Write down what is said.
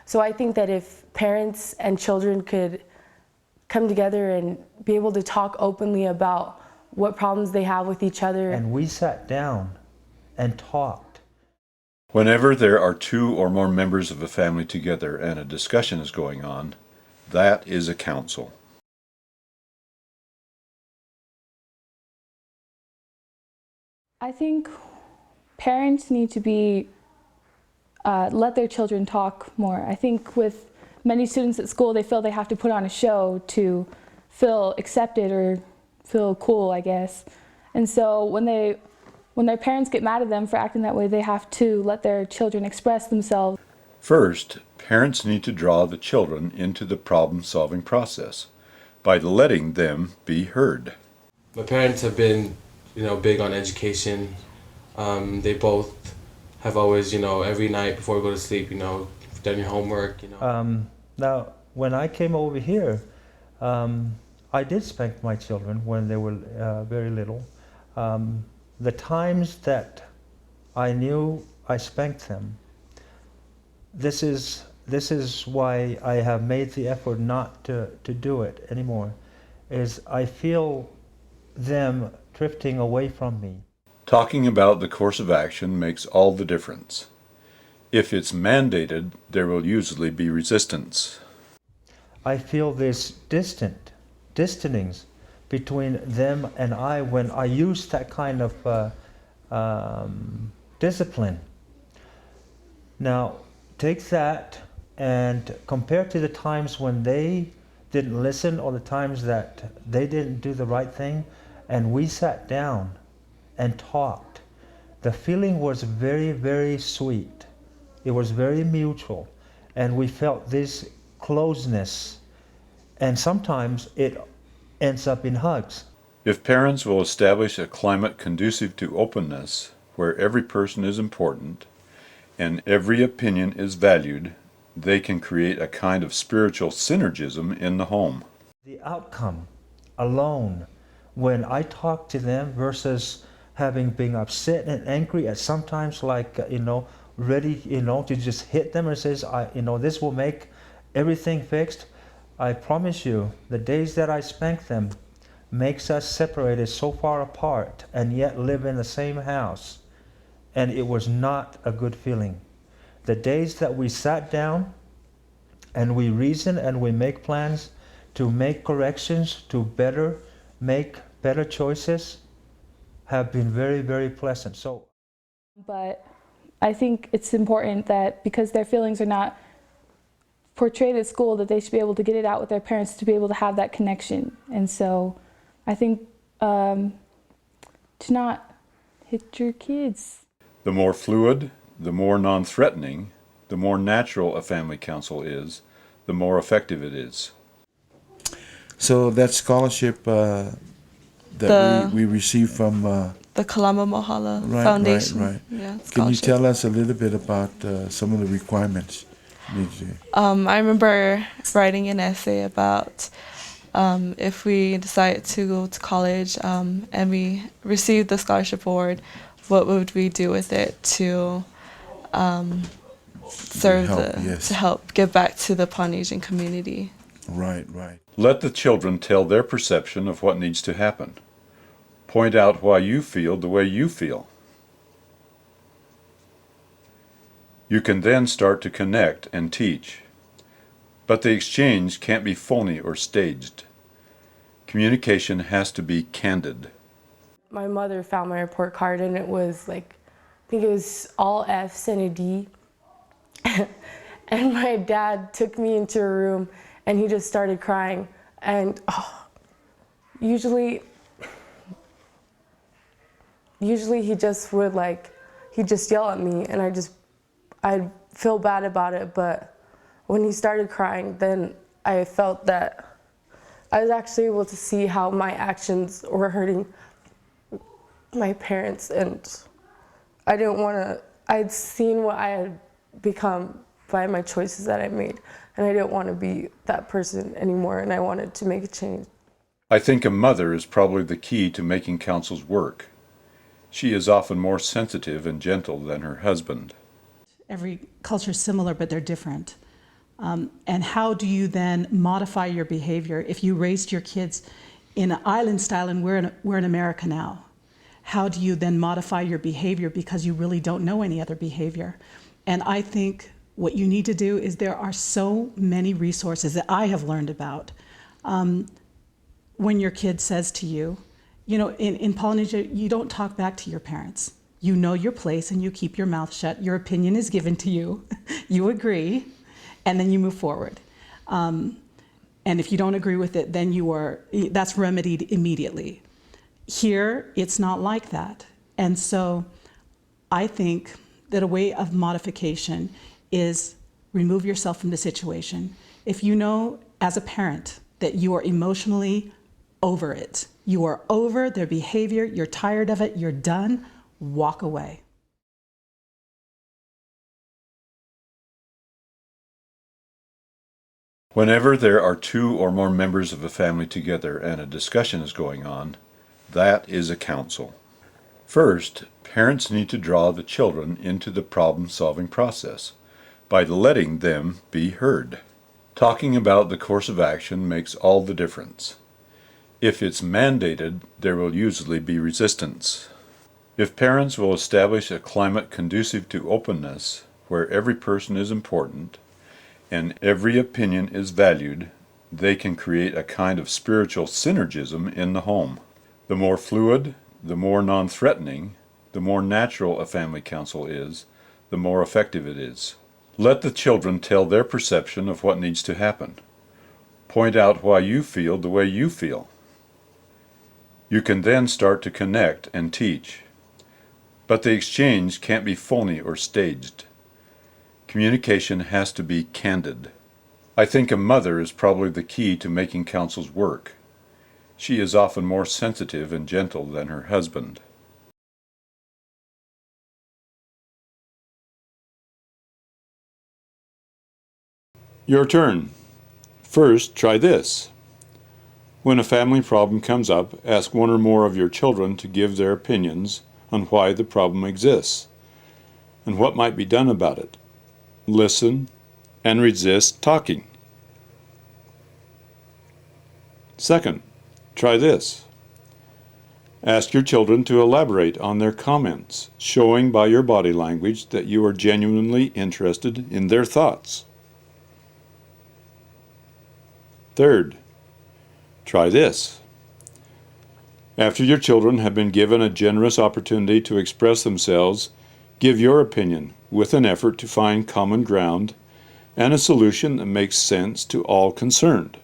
So I think that if parents and children could come together and be able to talk openly about what problems they have with each other. And we sat down and talked. Whenever there are two or more members of a family together and a discussion is going on, that is a council. I think parents need to be let their children talk more. I think with many students at school, they feel they have to put on a show to feel accepted or feel cool, I guess. And so when their parents get mad at them for acting that way, they have to let their children express themselves. First, parents need to draw the children into the problem-solving process by letting them be heard. My parents have been, big on education. They both have always, every night before we go to sleep, done your homework, Now, when I came over here, I did spank my children when they were very little. The times that I knew I spanked them, this is why I have made the effort not to do it anymore, is I feel them drifting away from me. Talking about the course of action makes all the difference. If it's mandated, there will usually be resistance. I feel this distance between them and I when I use that kind of discipline. Now, take that and compare to the times when they didn't listen or the times that they didn't do the right thing and we sat down and talked. The feeling was very, very sweet. It was very mutual, and we felt this closeness, and sometimes it ends up in hugs. If parents will establish a climate conducive to openness, where every person is important and every opinion is valued, they can create a kind of spiritual synergism in the home. The outcome alone, when I talk to them versus having been upset and angry at sometimes ready, to just hit them and says, this will make everything fixed. I promise you, the days that I spank them makes us separated so far apart and yet live in the same house. And it was not a good feeling. The days that we sat down and we reason and we make plans to make corrections, to make better choices, have been very, very pleasant. But I think it's important that because their feelings are not portrayed at school, that they should be able to get it out with their parents to be able to have that connection. And so I think to not hit your kids. The more fluid, the more non-threatening, the more natural a family council is, the more effective it is. So that scholarship that we received from the Kalama Mohala Foundation. Right. Yeah, can you tell us a little bit about some of the requirements? I remember writing an essay about if we decide to go to college and we received the scholarship award, what would we do with it to to help give back to the Polynesian community? Right. Let the children tell their perception of what needs to happen. Point out why you feel the way you feel. You can then start to connect and teach. But the exchange can't be phony or staged. Communication has to be candid. My mother found my report card and it was I think it was all F's and a D. And my dad took me into a room and he just started crying. And usually he just would he'd just yell at me and I'd feel bad about it, but when he started crying, then I felt that I was actually able to see how my actions were hurting my parents, and I didn't want to, I'd seen what I had become by my choices that I made, and I didn't want to be that person anymore, and I wanted to make a change. I think a mother is probably the key to making councils work. She is often more sensitive and gentle than her husband. Every culture is similar, but they're different. And how do you then modify your behavior if you raised your kids in an island style and we're in America now? How do you then modify your behavior because you really don't know any other behavior? And I think what you need to do is there are so many resources that I have learned about. When your kid says to you, you know, in Polynesia, you don't talk back to your parents. You know your place and you keep your mouth shut. Your opinion is given to you. You agree, and then you move forward. And if you don't agree with it, then that's remedied immediately. Here, it's not like that. And so I think that a way of modification is remove yourself from the situation. If you know as a parent that you are emotionally over it, you are over their behavior, you're tired of it, you're done, walk away. Whenever there are two or more members of a family together and a discussion is going on, that is a council. First, parents need to draw the children into the problem-solving process by letting them be heard. Talking about the course of action makes all the difference. If it's mandated, there will usually be resistance. If parents will establish a climate conducive to openness, where every person is important and every opinion is valued, they can create a kind of spiritual synergism in the home. The more fluid, the more non-threatening, the more natural a family council is, the more effective it is. Let the children tell their perception of what needs to happen. Point out why you feel the way you feel. You can then start to connect and teach. But the exchange can't be phony or staged. Communication has to be candid. I think a mother is probably the key to making councils work. She is often more sensitive and gentle than her husband. Your turn. First, try this. When a family problem comes up, ask one or more of your children to give their opinions on why the problem exists and what might be done about it. Listen and resist talking. Second, try this. Ask your children to elaborate on their comments, showing by your body language that you are genuinely interested in their thoughts. Third, try this. After your children have been given a generous opportunity to express themselves, give your opinion with an effort to find common ground and a solution that makes sense to all concerned.